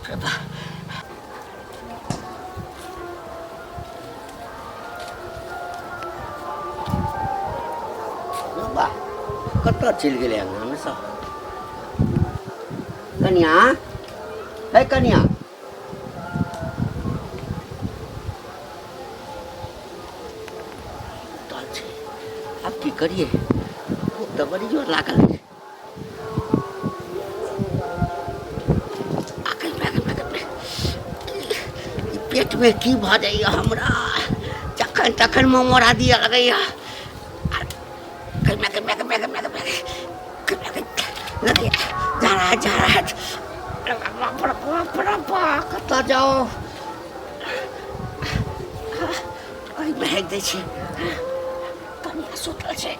बाप रे बाप कत चल गए अंगना में सब कन्या है कन्या अब की करिए तो बड़ी जोर लागल है पेट में की भ जाइए हमरा जखन तखन मोरा दिया लगैया कत जाओ महक दै छै कनिया सुतल छै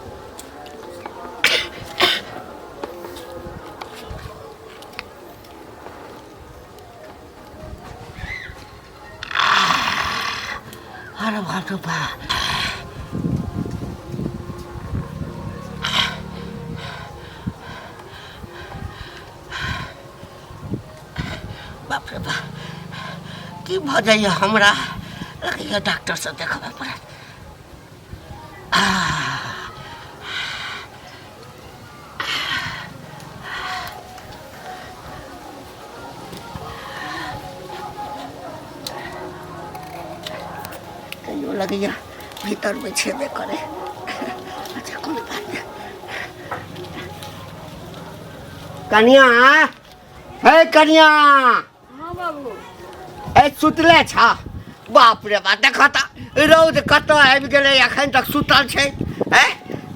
अरे बाप रे बाप बाप रे बाप की भ जाइए हमरा लगैया डॉक्टर से देखबे पड़त कहियो लगैया भीतर में छेबे करे अच्छा कोई बात नहीं कन्या है कन्या हाँ बाबू ए सुतले छा बाप रे बाप देखा ता रौद कत आबि गेलै अखन तक सुतल छै ए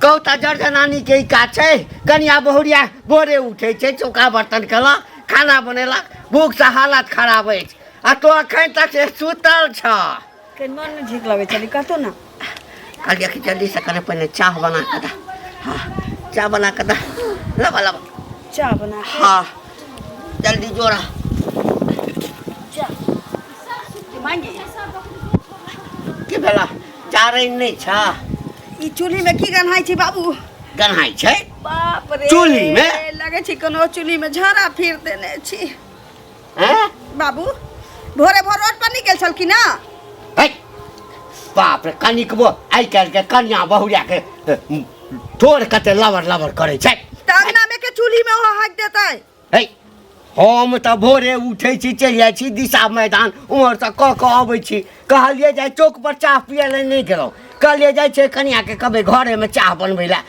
कहू ता जर्जनानी के का छै कन्या बहुरिया भोरे उठे छै चौका बर्तन केलक खाना बनेलक भूख से हालत खराब अछि आ तो अखन तक से सुतल छ के मन में ठीक लगे चली कहतो ना कहलिए कि जल्दी से करे पहले चाह बना के दा हाँ चाह बना के दा लबा लबा चाय बना के हाँ जल्दी जोड़ा मांगे की भेला चारै नहीं छा ई चूल्ही में की गन्हाई छी बाबू गन्हाई छै बाप रे चूल्ही में लगे छी कोनो चूल्ही में झाड़ा फिर देने छी हैं बाबू भोरे भोर रोड पर निकल छल की ना है बाप रे कनिकबो आइ काल्हि के कन्या बहुरिया के थोड़ कते लवर लवर करे छै अंगना में के चूल्ही में हो हाक देतै है हम तो भोरे उठे छी चलि जाइ छी दिशा मैदान उमहर से कह के अबै छी कहलिए जाय चौक पर चाह पिए ले नहीं गेलौ कहलिए जाय छै कन्या के कहबै घरे में चाह बनबै ले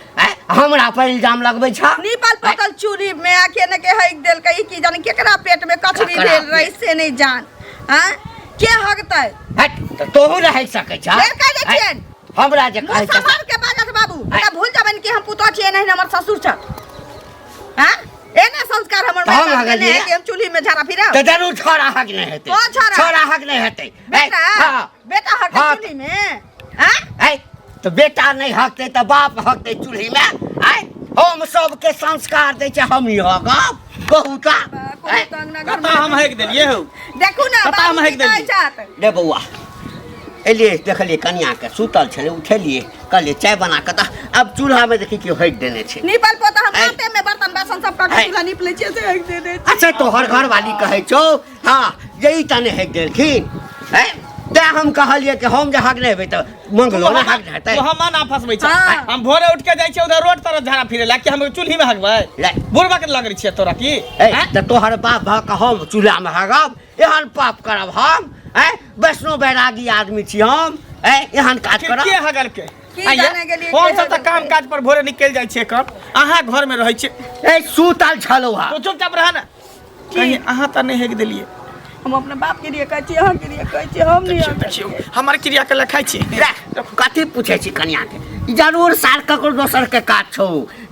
हमरा पर इल्जाम लगबै छ नीपल पकल चूल्ही में आके न के हक देल कई की जाने केकरा पेट में कचरी भेल रही से नहीं जान हैं के हकतै हट तो तोहू रह सकै छ फेर कह दै छियन हमरा जे कहै छ सफर के बाजत बाबू हमरा भूल जाबन कि हम पुतौ छियै नहीं हमर ससुर छ हैं एना संस्कार हमर माय ने कि हम चूल्ही में झाड़ा फिरब तो जरूर छोरा हक नहीं हेतै ओ छोरा हक नहीं हेतै बेटा हां बेटा हक चूल्ही में हैं तो बेटा नहीं हकते तो बाप हकते चूल्ही में हम सबके संस्कार दे छै हम ही हकब बहुत कता हम हक देलिए हो देखू ना कता हम हक देलिए रे बउआ एलिए देखलिए कन्या के सुतल छले उठेलिए कहलिए चाय बना के अब चूल्हा में देखी कि हक देने छै नीपल पोता हम हाथे में बर्तन बासन सब का चूल्हा नीप ले छियै से हक देने अच्छा तो हर घर वाली कहे छौ हां यही तने हक देलखिन हैं ते हम कहलिए कि हम जे हक नहीं हेबै त मंगलो ना हक हेतै तो हम ना फसबै छ हम भोरे उठ के जाय छी उधर रोड तरफ झाड़ा फिरे ला कि हम चूल्ही में हकबै बुढ़बा के लगै छियै तोरा की त तोहर बाप भ के हम चूल्हा में हगब एहन पाप करब हम वैष्णो बैरागी आदमी छी हम एहन काज करब के हगल के कौन सा त काम काज पर भोरे निकल जाय छै कब अहाँ घर में रहै छी सुतल छलौ हा तो चुपचाप रह ना कहीं अहाँ त नहीं हक देलिए हम अपने बाप के लिए कहै छी अहाँ के लिए कहै छी हम नहीं हमर क्रिया के लिखाई छी कथी पूछे छी कन्या के जरूर सार ककरो दोसर के काज छौ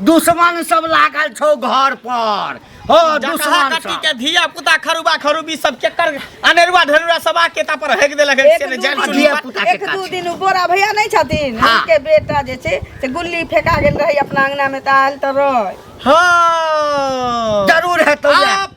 दुश्मन सब लागल छौ घर पर हो दुश्मन कटी के धिया पुता खरुबा खरुबी सब के कर अनेरुआ ढेरुआ सब आके ता पर हक देलक से ने जान धिया पुता के एक दो दिन बोरा भैया नहीं छथिन के बेटा जे छै से गुल्ली फेका गेल रही अपना अंगना में ताल त रह हां जरूर है तो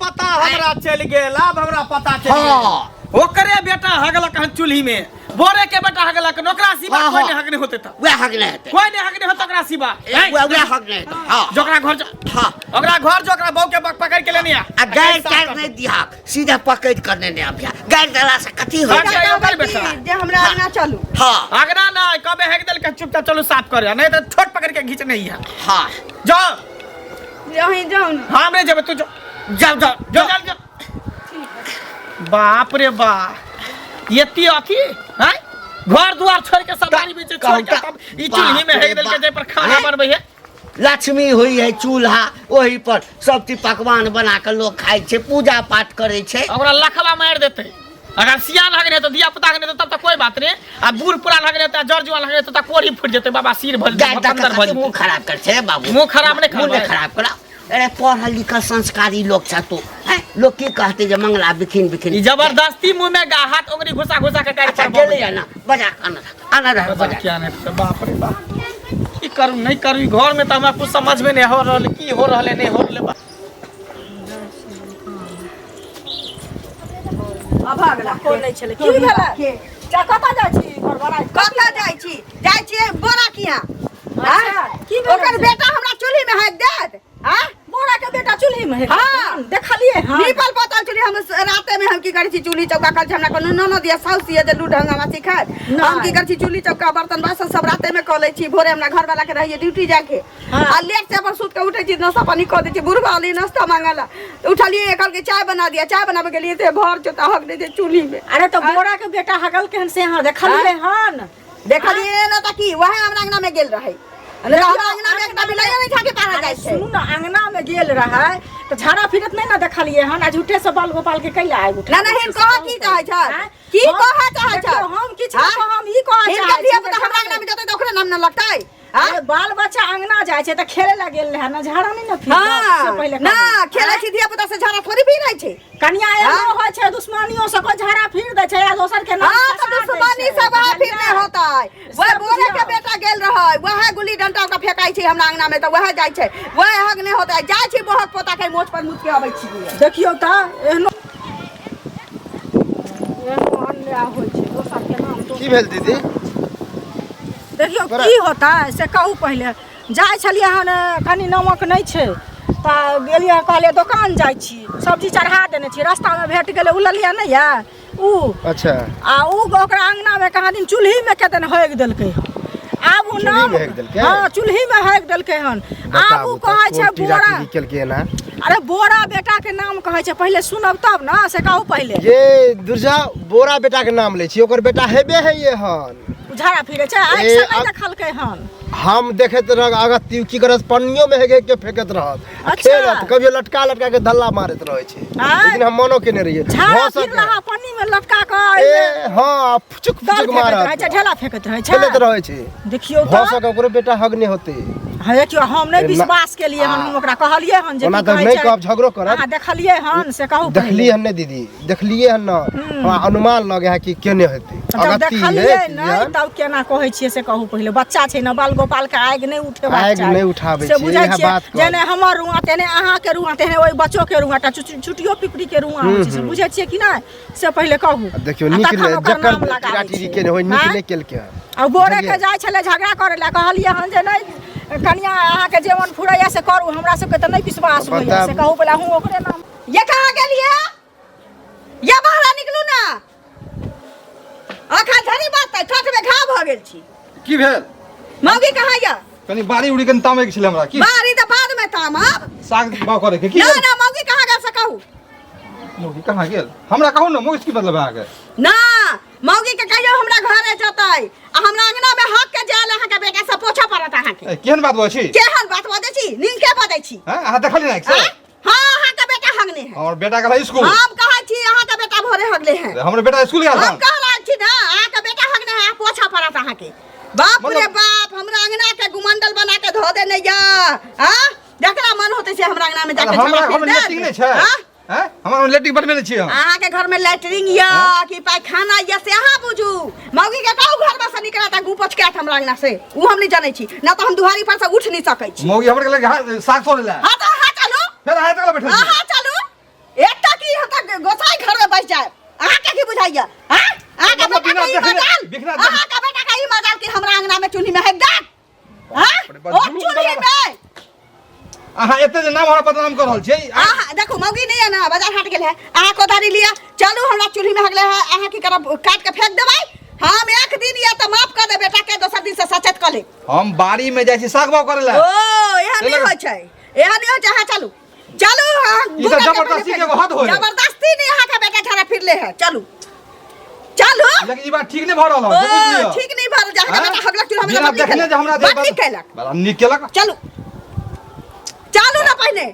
पता हमरा चल गेल अब हमरा पता चल गेल ओकरे बेटा हगलक हन चूल्ही में बोरे के बेटा हगलक नौकरा सिवा हाँ, कोई हाँ। नहीं हगने होते त वे हक नहीं हेतै कोई नहीं हगने होत ओकरा सिवा वे हक नहीं हेतै हां जोकरा घर हां ओकरा घर जो ओकरा बहू के पकड़ के लेने आ गाय काट नहीं दिया सीधा पकड़ कर नहीं आबिया गाय दला से कथी हो अच्छा, ये ओकर बेटा। जे हमरा आगना चलू हां अगना ना कबे हेग देल के चुपचाप चलो साफ कर नहीं तो छोट पकड़ के खींच नहीं है हां जाओ यहीं जाओ ना हां हमरे जब तू जाओ जाओ जो चल बाप रे बा ये ती अथी हैं घर द्वार छोड़ के सब बारी बीच छोड़ के तब ई चूल्ही में हेग देल के जे पर खाना बनबै है लक्ष्मी हुई है चूल्हा वही पर सब चीज पकवान बना के लोग खाए छे पूजा पाठ करे छे ओकरा लखवा मार देते अगर सियान हगने तो दिया पुता हगने तो तब तक कोई बात नहीं आ बूढ़ पुरान हगने तो जड़ जुआन हगने तो कोढ़ी फूट जेते बाबा सिर भर गाय अंदर भर मुंह खराब कर छे बाबू मुंह खराब नहीं मुंह कर नहीं खराब करा अरे पढ़ल लिखल संस्कारी लोग छ तो हैं लोग की कहते जे मंगला बिखिन बिखिन ई जबरदस्ती मुंह में हाथ ओंगरी घुसा घुसा के काट अच्छा गेले है ना बजा आना रह बजा बजा क्या नहीं तो बाप रे बाप की करू नहीं करू घर में तो हमरा कुछ समझ में नहीं हो रहल की हो रहले नहीं हो रहले अभागला कोन नहीं छले की भेला चा कता जाइ छी घर बड़ा कता जाइ छी बोरा किया हां की ओकर बेटा हमरा चूल्ही में हाथ देत हां बोरा के बेटा चूल्ही में हां देखलिए हां नीपल पतल चूल्ही हम राते में हम की करै छी चूल्ही चौका कल हमरा कोनो ननो दिया साउस दिया जे लूढ हंगामा सिखात हम की करै छी चूल्ही चौका बर्तन बासन सब राते में क लै छी भोरे हमरा घर वाला के रहिए ड्यूटी जाके आ लेट से पर सुत के उठै छी नाश्ता पानी क दै छी बुढ़वा वाली नाश्ता मांगला उठलिए कल के चाय बना दिया चाय बनावे के लिए ते भर जोता हक दे दे चूल्ही में अरे तो बोरा के बेटा हगल केहन से हां देखलिए हन देखलिए ना त की वहे हमरा अंगना में गेल रहै अरे हमरा अंगना में एकटा बिलाइ नहीं था के पारा जाइ छै सुनू ना अंगना में गेल रहा तो झाड़ा फिरत नहीं ना देखलिए हन आ झूठे से बाल गोपाल के कैला आइ उठा ना नहीं कह की चाहै छ की कह चाहै छ हम किछ हम ई कह इनका दिया पता हमरा अंगना में जते त ओकरे नाम न लगतै अरे बाल बच्चा अंगना जाय छै त खेले ला गेल रहा ना झाड़ा नहीं ना फिर से पहले ना खेले छी दिया पता से झाड़ा थोड़ी भी रहै छै कन्या एगो होय छै दुश्मनियों से को झाड़ा फिर दे छै आ दोसर के नाम हां त दुश्मनी सब आ फिर नहीं होतै वह बोले के बेटा गेल रहै वह गुल्ली डंटा का फेकाई छै हमरा अंगना में त वह जाइ छै वह हग नहीं होतै जाइ छी बहुत पोता के मोछ पर मुछ के आबै छी देखियो त एहनो अन्या होय छै दोसर के नाम तो की भेल दीदी देखियो की होता है से कहू पहले जाय छलिए हन कनी नमक नहीं छै त गेलिए कहलिए दुकान जाय छी सब्जी चढ़ा देने छी रास्ता में भेट गेले उललिया नहीं है ऊ अच्छा आ ऊ ओकरा अंगना में कहाँ दिन चूल्ही में केतन होग देलकै आब ऊ चूल्ही नाम में हेक देलकै? हां चूल्ही में होग देलकै हन आब ऊ कहै छै बोरा केलकै ना अरे बोरा बेटा के नाम कहै छै पहले सुनब तब ना से कहू पहले ये दुर्जा बोरा बेटा के नाम ले छी ओकर बेटा हेबे है ये हन झाड़ा फिरे छै आइ ए, समय देखलकै हन हम देखैत रह अगत की करत पन्नियों में हेगे के फेकत रहत आ अच्छा। खेलत कभी लटका लटका के धल्ला मारत रहे छै आँय? लेकिन हम मनो केने रहिए झाड़ा हो फिर सके रहा पन्नी में लटका के ए हां फुचुक फुचुक मारत ढेला फेंकत रहे छै खेलत रहे छै देखियो हो तो सके ओकरो बेटा हगने होते है देखियो हम नहीं विश्वास के लिए हम ओकरा कहलिए हन जे ओना की तो कहै नहीं छै। कहब झगड़ो करत अहाँ देखलिए हन से कहू देखलिए हन ने दीदी देखलिए हन ना हमरा अनुमान लगे है कि केने हेतै जब अगत्ती देखलिए है नहीं तब केना कहै छियै से कहू पहिले बच्चा छै ना बाल गोपाल के आगि नहीं उठेबाक आगि चाही नहीं उठाबै से छियै, बुझै इएह छियै बात कहब। जेने हमर रुआ तेने अहाँ के रुआ तेने ओइ बच्चो के रुआ टा छुटियो पिपड़ी के रुआ होइ छै से बुझै छियै कि नहीं से पहिले कहू देखियो आ नीक तखन ले ओकर जकर नाम लगाबै टिरा टिरी छियै। केने होय नीक आँय? ले केलकै आ बोरे के बुझलियै? जाय छले झगड़ा करे ला कहलिए हन जे नहीं कनिया अहाँ के जेवन फुरैया से करू हमरा सब के त नहीं विश्वास होइया बताब। से कहू पहिले हूं ओकरे नाम ये कहाँ गेलिए ये बाहर निकलू ना आखा धरी बात है ठठ में घाव भ गेल छी की भेल मौगी कहाँ या कनी बारी उड़ी के तामे के छले हमरा की बारी त बाद में ताम अब साग बाव करे के की ना भेल? ना मौगी कहाँ गेल से कहू मौगी कहाँ गेल हमरा कहू ना मौगी की मतलब है आगे ना मौगी के कहियो हमरा घरे जतै आ हमरा अंगना में हक के जाल अहाँ के बेटा से पोछा पड़त अहाँ के केहन बात बोलै छी केहन बात बजै छी नीक के बजै छी हैं अहाँ देखली ना से आँय? हाँ अहाँ के बेटा हगने है और बेटा गेल स्कूल हम कहै छी अहाँ के बेटा भोरे हगले है हमर बेटा स्कूल गेल हम कह रहल छी ना अहाँ के बेटा हगने है पोछा पड़त अहाँ के बाप रे मतलब- बाप हमरा अंगना के गुमंडल बना के धो देने या हां जकरा मन होते से हमरा अंगना में जाके हमरा झगड़ा घर में लेटिंग नहीं छै हाँ? हैं हमरा लेटिंग बनबे छी हम अहाँ के घर में लैट्रिन या कि पैखाना या से अहाँ बुझू मौगी के कहू घर में से निकलता गुपच के हमरा अंगना से उ हम नहीं जानै छी ना तो हम दुहारी पर से उठ नहीं सकै छी मौगी हमर के लगे साग तोड़ ले हां तो हां चलू फिर हाथ तक बैठल छी हां चलू एकटा की हता गोसाई घर में बैठ जाए अहाँ के की बुझाइया हां आका मतलब बेटा का ई मजाल बिखरा आका बेटा का ई मजाल कि हमरा अंगना में चूल्ही में है देख हां बाप, ओ जुलूम चूल्ही बड़ा में अहाँ एते जे नाम हमरा बदनाम कर रहल छै आहा देखो मौगी नहीं है ना बाजार हाट गेल है आहा कोदारी लिया चलू हमरा चूल्ही में हगले है आहा की करब काट के फेंक देबै हम एक दिन या त माफ कर दे बेटा के दोसर दिन से सचेत कर ले हम बाड़ी में जाइ छी साग बाग करे ला ओ एहन नहीं होय छै एहन नहीं होय छै हां चलू चलू हां ई त जबरदस्ती के हद होय जबरदस्ती नहीं आहा के बेटा छाड़ा फिरले है चलू चलू लेकिन ई बात ठीक नहीं भ रहल है बुझ लियो ठीक नहीं भर जा के बेटा हगलक चूल्हा में बिना देखने जे हमरा बात नहीं कैलक बड़ा नीक केलक चलू चलू ना पहले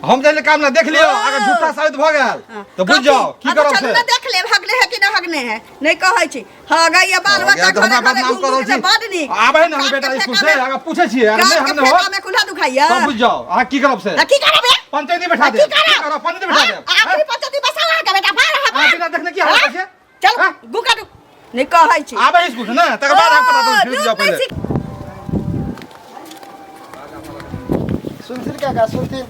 हम जैसे काम ना देख लियो अगर झूठा साबित भ गेल तो बुझ जाओ की करब चलू से ना देख ले हगले है कि ना हगने है नहीं कहै छी हगै या बाल बच्चा तो हमरा बदनाम कर रहल छी बड नीक आबै न हम बेटा स्कूल से अगर पूछे छी अगर नहीं हमने हो में कुल्हा दुखाइया तो बुझ जाओ अहाँ की करब से की करबे पंचायती बैठा दे की करब पंचायती बैठा दे आखिरी पंचायती बसा के बेटा बाहर अहाँ बिना देखने की हाल छै चल गुका दु नहीं कहै छी आबै स्कूल से ना तकर बाद हम पता तो फिर जाओ पहले सुनथिन काका सुनथिन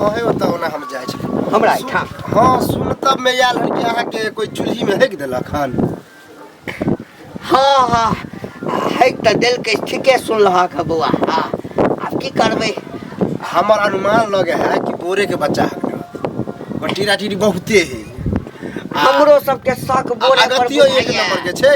अहे बताओ ना हम जाइ छी हमरा ठा हाँ सुन तब में आयल हन कि अहाँ के कोई चूल्ही में हेक देलक हन हाँ हाँ है त दिल के ठीके सुन रहा है बउआ हाँ अब की करबे हमर अनुमान लगे है कि बोरे के बच्चा है बटीरा टीरी बहुते है हमरो सबके शक बोरे पर अगतियो एक नंबर के छै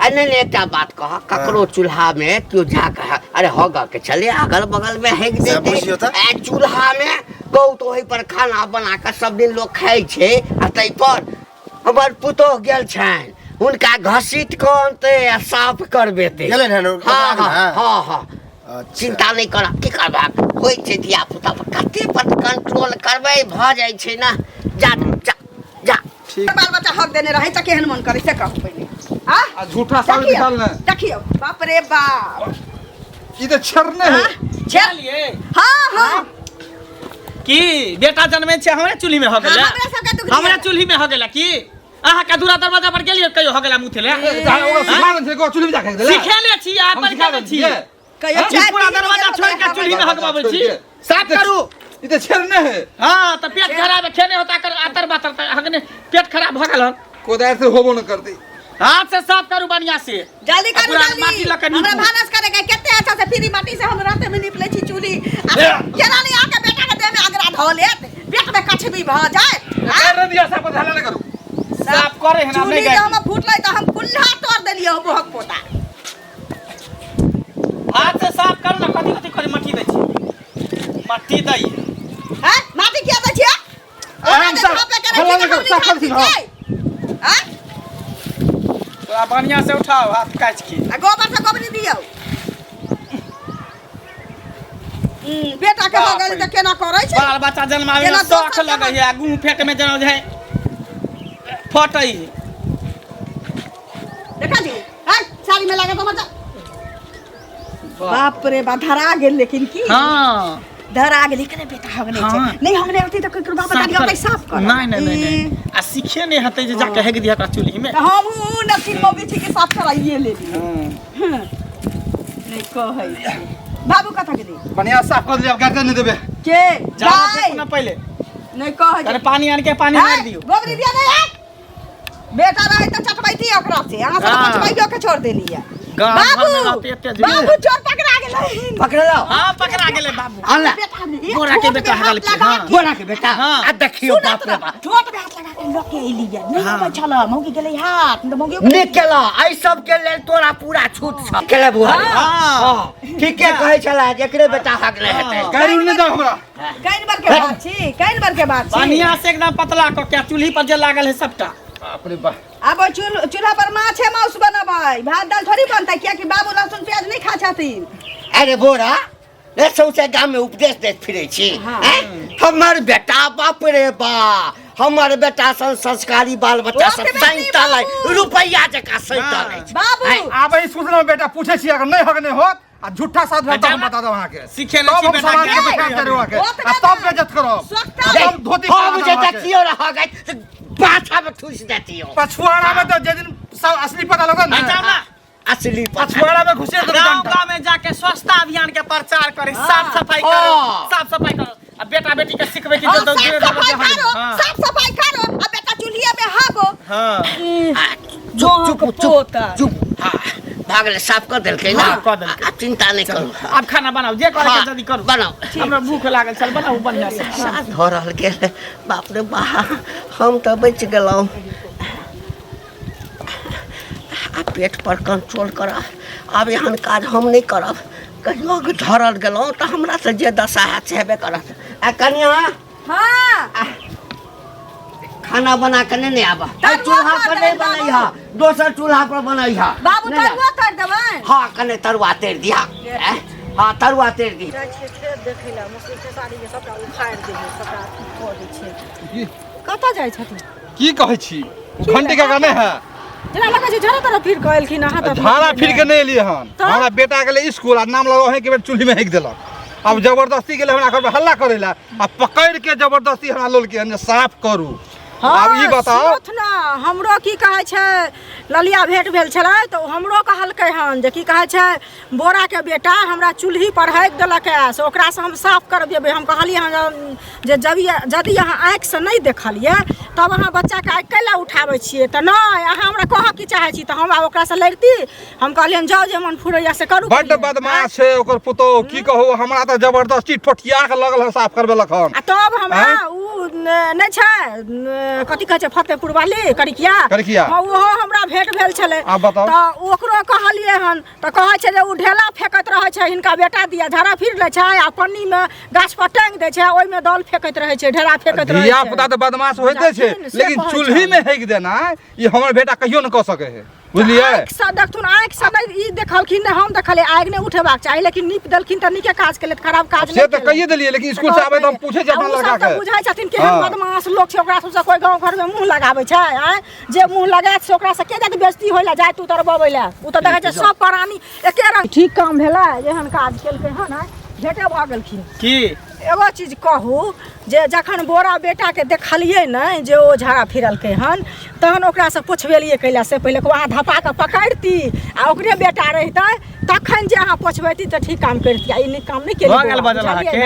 आ नहीं एकटा बात कह ककरो चूल्हा में क्यों जा के अरे होगा के चले अगल बगल में है से बुझियो त चूल्हा में कहू तो वही पर खाना बना के सब दिन लोग खाई छे आ तै पर हमर पुतोह गेल छन उनका घसीट के अंते साफ करबेते गेलन हन हाँ हाँ हाँ हाँ अच्छा चिंता नहीं कर की करबा होय छै धिया पुता पर कते पर कंट्रोल करबै भ जाय छै ना जा जा जा ठीक बाल बच्चा हक देने रहे त केहन मन करे से कहू पहले हां आ झूठा साबित निकाल ना देखियो बाप रे बाप ई तो छरने है चलिए हां हां की बेटा जन्मे छै हमरा चूल्ही में हो गेला हमरा सबके दुख हमरा चूल्ही में हो गेला की अहाँ का दूरा दरवाजा पर गेलिए कहियो हो गेला मुथे ले ओकरा सिखा दे को चुल्ही में जा के देला सिखेले छी आ पर सिखा गेले दे छी कहियो ई पूरा दरवाजा छोड़ के चूल्ही में हगबाबै छी साफ करू ई तो छरने है हां त पेट खराब है खेने होता कर आतर बातर हगने पेट खराब भ गेल कोदार से होबो न करते हाथ से साफ करू बढ़िया से जल्दी करू पूरा जल्दी माटी लके नीपू। हमरा भानस करे के केते अच्छा से फ्री माटी से हम राते में निपले छी चूल्ही केना नहीं आके बेटा के देह में अगरा धो लेत पेट में कछबी भ जाए अरे दिया साफ ध्यान न करू साफ करे है ना चूल्ही नहीं जब हम फूटले त हम कुल्हा तोड़ देलियो बोहक पोता हाथ से साफ करू ना कथि कथि करे मट्टी दै छी मट्टी दै हैं माटी किया दै छियै आराम से हल्ला न कर साफ कर दी हां हैं तो बढ़िया से उठाओ हाथ काट के गोबर से गोबरी दियो बेटा के हो गेल त केना करै छै बाल बच्चा जन्मावे में जेना शौक दोसर लगे है गूं फेंक में जना है फटई देखा दी हैं साड़ी में लगा तो मत बाप रे बा धरा गेल लेकिन की हां धरा गेल करे बेटा हगने छै हाँ। नहीं हमने होती तो ककरो बाप दादी ओतै साफ कर नहीं आ सीखे नहीं हते जे जाके हेग दिया का चूल्ही में हम उ नसीब मोगी छी के साफ कराइए ले ली नहीं कहै छी। बाबू कथा के दी बढ़िया साफ कर दिया गर्दन नहीं देबे के जा जाय ना पहले नहीं कहै अरे पानी आन के पानी मार दियो गोबरी दिया नहीं है बेटा रहे तो चटबैती ओकरा से अहाँ सब हाँ। चटबैयो के छोड़ देलिए गाँव बाबू घर में रहते एते जुड़े। बाबू चोर पकड़ा गेलै पकड़ लो हां पकड़ा गेले बाबू आला बेटा ने बोरा के बेटा हगल के हां बोला के बेटा हाँ। आ देखियो बाप रे बाप ठोट में हाथ लगा के लोग के एलिए नहीं होय छला मौगी गेलै हाथ तो मौगी निकला आई सब के लेल तोरा पूरा छूट छ केले बुआ हां ठीके कहै छला जेकरे बेटा हगले हेतै गाड़ी उड़ने दो हमरा कैन बार के बात छी कैन बार के बात छी बढ़िया से एकदम पतला को क्या चूल्ही पर जे लागल है सबटा बाप रे बाप अब चूल्हा पर माछ है मांस बनबै भात दाल थोड़ी बनतै किया कि बाबू लहसुन प्याज नहीं खा छथिन अरे बोरा ले सौसे गांव में उपदेश देत फिरै छी हाँ। हमर बेटा बाप रे बा हमर बेटा संस्कारी बाल बच्चा सब ओके बेटी सैंता लै बाबू। रुपैया जका सैंता लै छै बाबू आबै स्कूल में बेटा पूछे छी अगर नहीं हगने होत आ झूठा साथ भेटा हम बता दो वहां के सीखे तब नहीं हम बेटा समाज के के बेटा करो के ओतबे आ तब बेइज्जत करो सोचता तब धोती हम जे देखियो रह गई पाछा में ठुस देतियो पछुआड़ा में तो जे दिन सब असली पता लगा ना जाओ ना असली पछुआड़ा में घुसे तो गांव डंडा गांव में जाके स्वच्छता अभियान के प्रचार करे साफ सफाई हाँ। करो साफ सफाई करो अब बेटा बेटी के सिखबे की हाँ, जो साफ सफाई करो साफ सफाई करो अब बेटा चूल्ही दुनिया में हागो। हाँ चुप चुप चुप चुप हाँ भागले साफ कर देलकै ना हाँ, कर देलकै। आप चिंता नहीं करू अब खाना बनाओ जे करे हाँ, के जल्दी करू बनाओ। हमरा भूख लागल चल बनाऊ बढ़िया से साथ हो रहल गेल बाप रे बा हम तो बच गेलौं आ पेट पर कंट्रोल कर अब यहाँ काज हम नहीं करब कहियो धरल गेलौं तो हमरा से जे दशा हैत से हेबे करत आ कनिया हाँ खाना बना के नहीं आबा तरुआ चूल्हा कर पर नहीं दे बाबू। बनैहा दोसर चूल्हा पर बनैहा बाबू नहीं तरुआ कर देबै। हाँ कने तरुआ तेर दिया हाँ तरुआ तेर दी जाइ छियै खेत देखै लए मौसरी खेसारी सबटा उखाड़ि देबै सबटा कऽ दै छै कतऽ जाइ छथिन की कहै छी घंटी का गाने है जेना लगै छै झरा तरफ फिर कऽ एलखिन अहाँ तऽ झाड़ा फिर के नहीं एलिए हन तो? हमरा बेटा गेले स्कूल आ नाम लगो है कि बेटा चूल्ही में हेक देलक अब जबरदस्ती गेले हमरा घर पे हल्ला करेला आ पकड़ के जबरदस्ती हमरा लोल के साफ करू अब ई बताओ सुनथ ना हमरो की कहै छै ललिया भेंट भेल छलै तऽ हमरो कहलकै हन जे की कहै छै बोरा के बेटा हमरा चूल्ही पर हेक देलक है से ओकरा से हम साफ करबेबै हम कहलियै हन जे यदि अहाँ आँखि से नहीं देखलियै तब अहाँ बच्चा के आँखि कैला उठाबै छियै तऽ नहीं अहाँ हमरा कहऽ की चाहै छी तऽ हम आब ओकरा से लड़ती हम कहलियन जाओ जे मन फुरैया से करू बड्ड बदमाश छै ओकर पुतो की कहू हमरा तऽ जबरदस्ती ठोठिया के लगल है साफ करबेलक हन आ तब हमरा उ नहीं छै कथी कहै छै फतेहपुर वाली करिकिया हाँ ओहो हमरा भेंट भेल छलै आब बताउ तऽ ओकरो कहलियै हन तऽ कहै छै जे उ ढेला फेकैत रहै छै हिनका बेटा दिया झाड़ा फिर लै छै आ पन्नी में गाछ पर टांगि दै छै ओइ में दल फेकैत रहै छै ढेला फेकैत रहै छै धिया पुता तऽ बदमाश होइते छै लेकिन चूल्ही में हेक देना ई हमर बेटा कहियो न कह सकै है बुझलियै आँखि से देखथुन आँखि से नहीं ई देखलखिन ने हम देखलियै आगि नहीं उठेबाक चाही लेकिन नीप देलखिन तऽ नीके काज केलथि खराब काज से तऽ कहिए देलियै लेकिन स्कूल से आबै तऽ हम पूछे छै अपना लड़का के बुझाइ छथिन केहन बदमाश लोग छै ओकरा सबसे कोई गांव घर में मुंह लगाबै छै आय जे मुंह लगायत से ओकरा से के जात बेइज्जती होइला जाय तू तरबबै ला उ तऽ देखै छै सब प्राणी एके रंग ठीक काम भेलै जेहन काज केलकै हन भेटे भऽ गेलखिन की एगो चीज कहू जे जखन बोरा बेटा के देखलियै नहीं जे ओ झाड़ा फिरलकै हन तहन ओकरा से पुछबेलियै कैला से पहिले वहाँ धपा के पकड़ती आ ओकरे बेटा रहितै तखन जे अहाँ पुछबैती तऽ ठीक काम करती आ ई काम नहीं केली भगल बदल के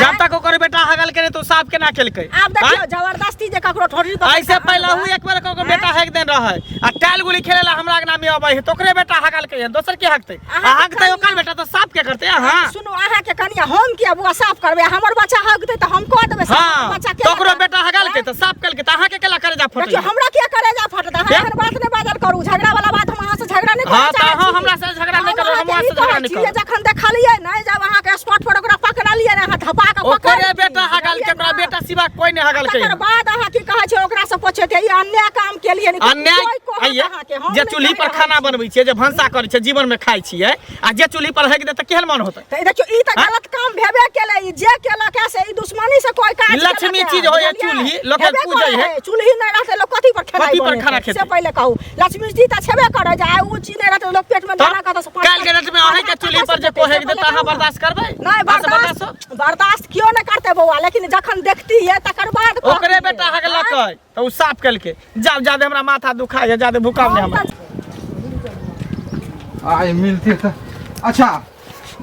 जब तक ओकर बेटा हगल करे तो साफ केना केलकै आब देखियो जबरदस्ती जे ककरो ठोड़ी पर ऐसे पहले हु एक बार को बेटा हक देन रहे आ टाइल गुली खेले ला हमरा के नाम में अबै है तो ओकरे बेटा हगल के दोसर के हकते हकते ओकर बेटा तो साफ के करते हां सुनो अहाँ के कनिया हम किया बुआ साफ करबे हमर बच्चा हक दे त हम कह देबे हां बच्चा के तो ओकरो बेटा हगल के तो साफ केल के त अहाँ के केला करे जा फट देखियो हमरा के करे जा फट अहाँ एहन बात नहीं बाजल करू झगड़ा वाला बात हम अहाँ से झगड़ा नहीं हां त हां हमरा से झगड़ा नहीं करू हम अहाँ से झगड़ा नहीं करू जखन देखलियै नहीं जब अहाँ के स्पॉट पर ओकरा पकड़लियै ना अहाँ धपा के पकड़ ओकरे बेटा हगल के ओकरा बेटा सिवा कोई नहीं हगल के तकर बाद अहाँ की कहै छै ओकरा से पूछे ई अन्याय काम केलियै नहीं अन्याय आइए जे चूल्ही पर खाना बनबै छियै जे भंसा करै छै जीवन में खाइ छियै आ जे चूल्ही पर हक दे त केहन मन होतै त देखियो ई त गलत काम भेबे केलै ई जे केलक है से ई दुश्मनी से कोई काज लक्ष्मी चीज होय चूल्ही लोग पूजै है चूल्ही नहीं रहते लोग कथी पर खाना खेतै से पहले कहू लक्ष्मी जी त छेबे करे जाय उ चीज नहीं रहते लोग पेट में दाना का तो काल के रात में अहे के चूल्ही पर जे कोहे दे त अहाँ बर्दाश्त करबै नहीं बर्दाश्त क्यों नहीं करते बउआ लेकिन जखन देखती है तकर बाद ओकरे बेटा हगलक त उ साफ केल के जाब जादे हमरा माथा दुखाय जादे भूकंप ने हमरा आइ मिलती है अच्छा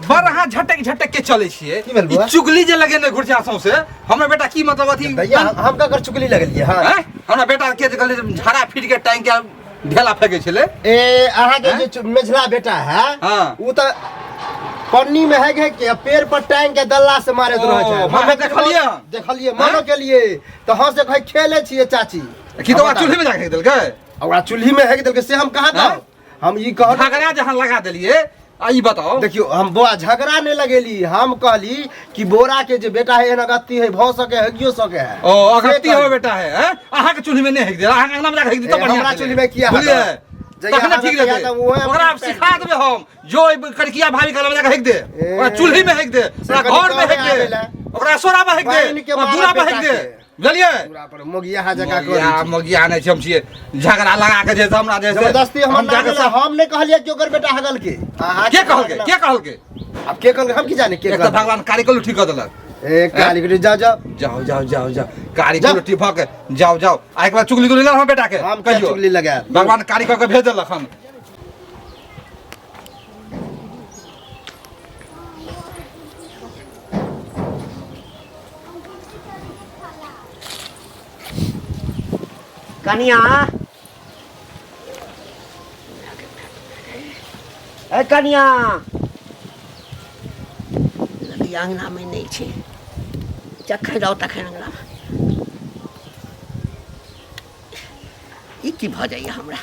बड़ अहाँ झटक झटक के चले छिए की भेल बउआ? ई चुगली जे लगेने घुरछा सौसे हमर बेटा की मतलब अथी भैया हम का कर चुगली लगलिए हां हैं हमरा बेटा के जे कहले झाड़ा फिर के टांग के ढेला फेंके छले ए अहाँ के जे मेझला बेटा है हां उ त पन्नी में है के पेड़ पर टांग के दल्ला से मारत रह छै हम देखलिए मानो के लिए तो हां से कहि खेले छिए चाची की तो चूल्ही में जाके देल गए ओकरा चूल्ही में है के देल के से हम कहां था हम ई कह झगड़ा जहां लगा देलिए आ ई बताओ देखियो हम बुआ झगड़ा नहीं लगेली हम कहली कि बोरा के जे बेटा है अगत्ती है भ सके हगियो सके है ओ अगत्ती हो बेटा है हैं अहाँ के चूल्ही में नहीं हेक दे अहाँ अंगना में जाके हेक दे तो बढ़िया हमरा चूल्ही में किया बोलिए तखन ठीक रहते तो वो ओकरा सिखा देबे हम जो कड़किया भाभी कलम जाके हेक दे ओकरा चूल्ही में हेक दे ओकरा घर में हेक दे ओकरा सोरा में हेक दे दूरा में हेक दे बुझलिए पूरा पर मोगिया हा जगह या मोगिया नहीं छै हम छिए झगड़ा लगा के जे हमरा जे जबरदस्ती हम नहीं कहलिए कि ओकर बेटा हगल के के कहलके अब के कहलके हम की जाने के एक तो भगवान कारिकल ठीक कर देलक ए काली जाओ कारिकल ठीक भक जाओ आ एक बार चुगली गुली हम बेटा के हम कहियो चुगली लगा भगवान कारिकल के भेज देलक हम कनिया ए कनिया लगी अंगना में नहीं छे जखन जाओ तखन अंगना ई की भ जाइए हमरा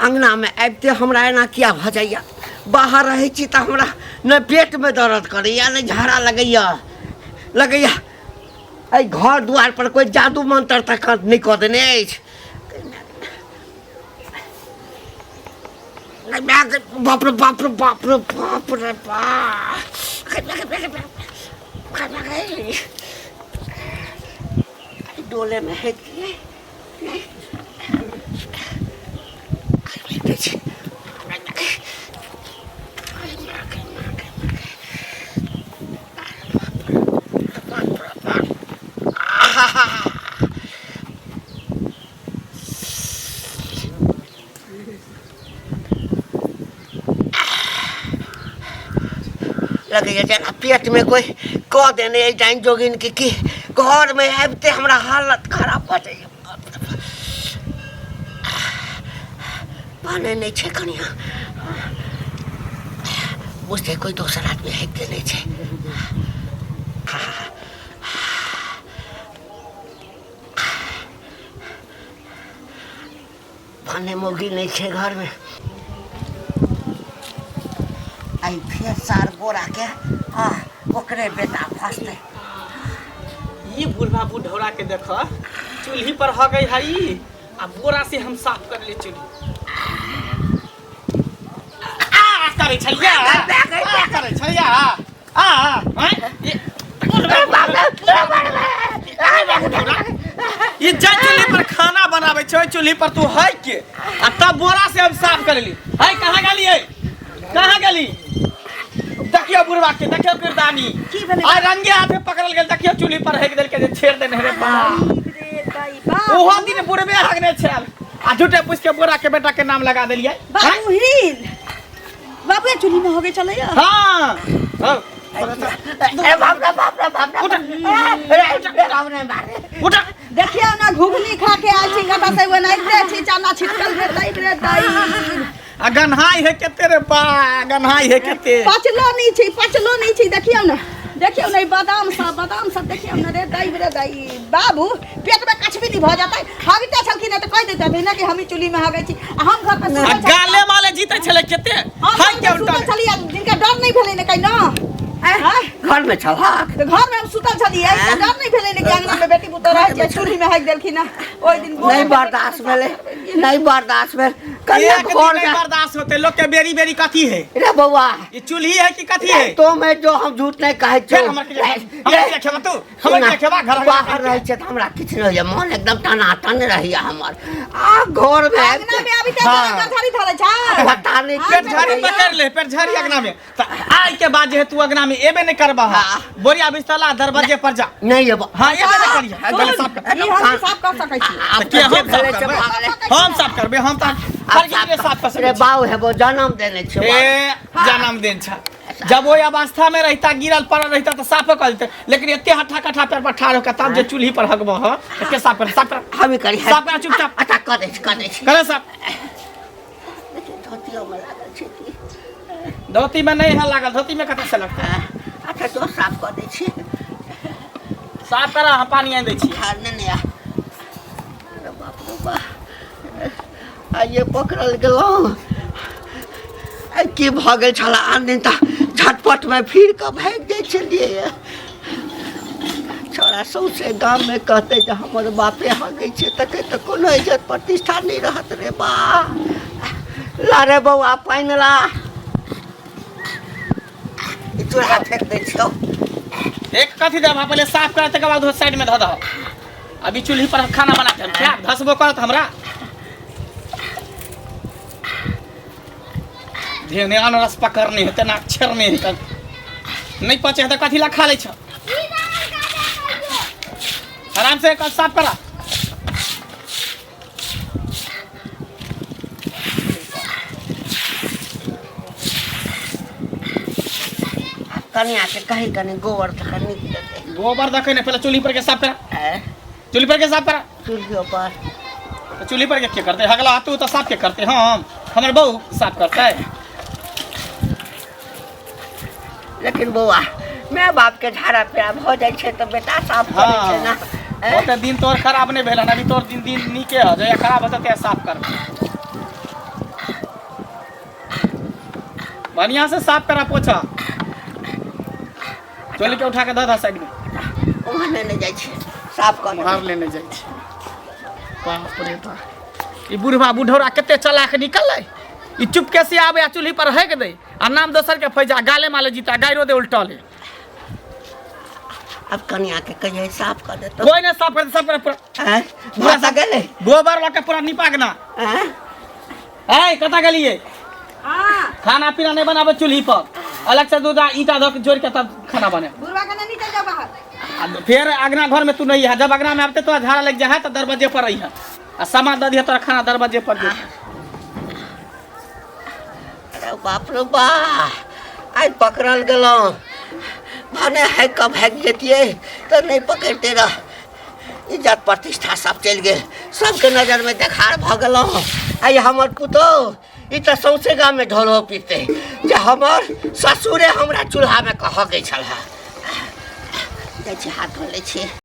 अंगना में आबिते हमरा एना किया भ जाइए बाहर रहे छी त हमरा न पेट में दर्द करैया न झाड़ा लगैया ए घर द्वार पर कोई जादू मंत्र तक नहीं कऽ देने अछि बाप रे बाप रे बाप रे बाप रे डोले में है लगे जना पेट में कोई कह देने जाइन जोगिन की घर में आबते हमरा हालत खराब हो जाइए पाने नहीं छे कनिया बुझते कोई दोसर आदमी है के नहीं छे पाने मोगी नहीं छे घर में आई फिर सार बोरा के हाँ ओकरे बेटा फंसते ये बुढ़वा बुढ़ौरा के देख चूल्ही पर हो गई है आ बोरा से हम साफ कर ले चूल्ही करे छलिया करे छलिया ये जय चूल्ही पर खाना बनावे छै चूल्ही पर तू है के आ तब बोरा से हम साफ कर ली है कहाँ गेली देखियो बुढ़वा के देखियो किरदानी आ रंगे हाथे पकड़ल गेल देखियो चूल्ही पर हेक देल के जे छेड़ देने रे बाप ओहो दिन बुढ़वे हगने छल आ झूठे पूछ के बोरा के बेटा के नाम लगा देलिए बाबू चूल्ही में हो गए चले हां ए बाप रे उठ देखियो ना घुगनी खा के आइ छी कता से बनाइते छी चना छिटकल रे दई आ गन्हाई है केते रे बा गन्हाई है केते पचलो नहीं छी देखियो ना बादाम सब देखियो ना रे दाई बाबू पेट में कछ भी नहीं भ जाता हगते छलखिन त कह देते ना कि हम चूल्ही में हगै छी हम घर पर गाले माले जीते छले केते है के उल्टा चलिए जिनका डर नहीं भेलै ने कहि न घर में छलक घर में हम सुतल छलिए डर नहीं भेलै ने कि अंगना में बेटी पुतौह रह छै चूल्ही में हग देलखिन ना ओइ दिन नहीं बर्दाश्त भेल कनिया घर नहीं बर्दाश्त होते लोग के बेरी कथी है रे बउआ ये चूल्ही है कि कथी है तो मैं जो हम झूठ नहीं कहै छी हमर के खेबा तू हमर के खेबा घर बाहर रहै छै त हमरा किछ नहीं होय मन एकदम टनाटन रहैया हमर आ घर में अंगना में अभी तक झाड़ी धरै छै पता नहीं पेट झाड़ी पकड़ ले पेट झाड़ी अंगना में त आज के बाद जे तू अंगना में एबे नहीं करबा बोरिया बिस्तला दरवाजे पर जा नहीं अब हां एबे नहीं करिया गले साफ कर हम साफ कर सकै छी हम साफ करबे हम त हर साफ कर रे बाऊ है वो जन्म देने छो ए जन्मदिन छ जब वो अवस्था में रहता गिरल पड़ल रहता तो साफ कर देते लेकिन एते हठा कठा पैर पर ठाड़ होकर तब जे चूल्ही पर हगबो ह के साफ कर हम ही करी साफ कर चुपचाप अच्छा कर दे करे साफ धोतियो में लागल छै की धोती में नहीं है लागल धोती में कतऽ से लगता है अच्छा तो साफ कर दे छी साफ करा हम पानी आनि दै छी हार नहीं अरे बाप रे बा आ ये पकड़ल गेलौं की भ गेल छला आन दिन त झटपट में फिर के भाग जाय छलिए छोरा सौसे गांव में कहते जे हमर बापे हगै छै त कोनो इज्जत प्रतिष्ठा नहीं रहत रे बा ला रे बउआ पानि ला चूल्हा फेंक दै छियौ एक कथी दे पहले साफ कर तकर बाद साइड में ध दह अभी चूल्ही पर खाना बना के क्या धसबो करत हमरा धेने अनरस पकड़ने है तना छेरने है नहीं पचे है तो कथी ला खा ले छ आराम से कल साफ करा कनिया के कहीं कनी गोबर तक निकल दे गोबर दखे ने पहले चूल्ही पर के साफ करा चूल्ही पर के साफ करा चूल्हियों पर। तो चूल्ही पर के करते हगला तू तो साफ के करते हम हमर बहू साफ करते। लेकिन बौआ मैं बाप के झाड़ा पेड़ा भ जाय छै तो बेटा साफ करे छै ना। ओते दिन तोर खराब नहीं भेल अभी तोर दिन नीके ह जे खराब होते ते साफ कर बढ़िया से साफ करा पोछा। चोली के उठा के दे साइड में वहां नहीं जाय छै साफ कर मार लेने जाय छै। बाप रे बाप ई बुढ़वा बुढ़ौरा कते चलाक निकललै। ई चुपके से आवे आ चूल्ही पर हैक दे आ नाम दोसर के फैजा गाले माले जीता गायरो दे उल्टा ले। अब कन्या के कहिए साफ कर दे तो कोई नहीं साफ कर सब पूरा हैं भाषा गेले गोबर लगा पूरा निपागना। हैं ए कता गेलिए हां खाना पीना नहीं बनाबे चूल्ही पर अलग से दूध ईटा धो के जोड़ के तब खाना बने। बुढ़वा के नहीं निकल जा बाहर। फिर अगना घर में तू नहीं है जब अगना में आते तो झाड़ा लग जाए तो दरवाजे पर रही है आ सामान दे दिया तो खाना दरवाजे पर दे। अरे बाप रे बा आज पकड़ल गेलो भने है कब भाग जेतिए तो नहीं पकड़ते रह। इज्जत प्रतिष्ठा सब चल गेल सबके नजर में देखार भ गेलो। आई हमर पुतो ई तो सौसे गाँव में ढोलो पीते जे हमर ससुरे हमरा चूल्हा में कह के छला। हाथ धो ले छी।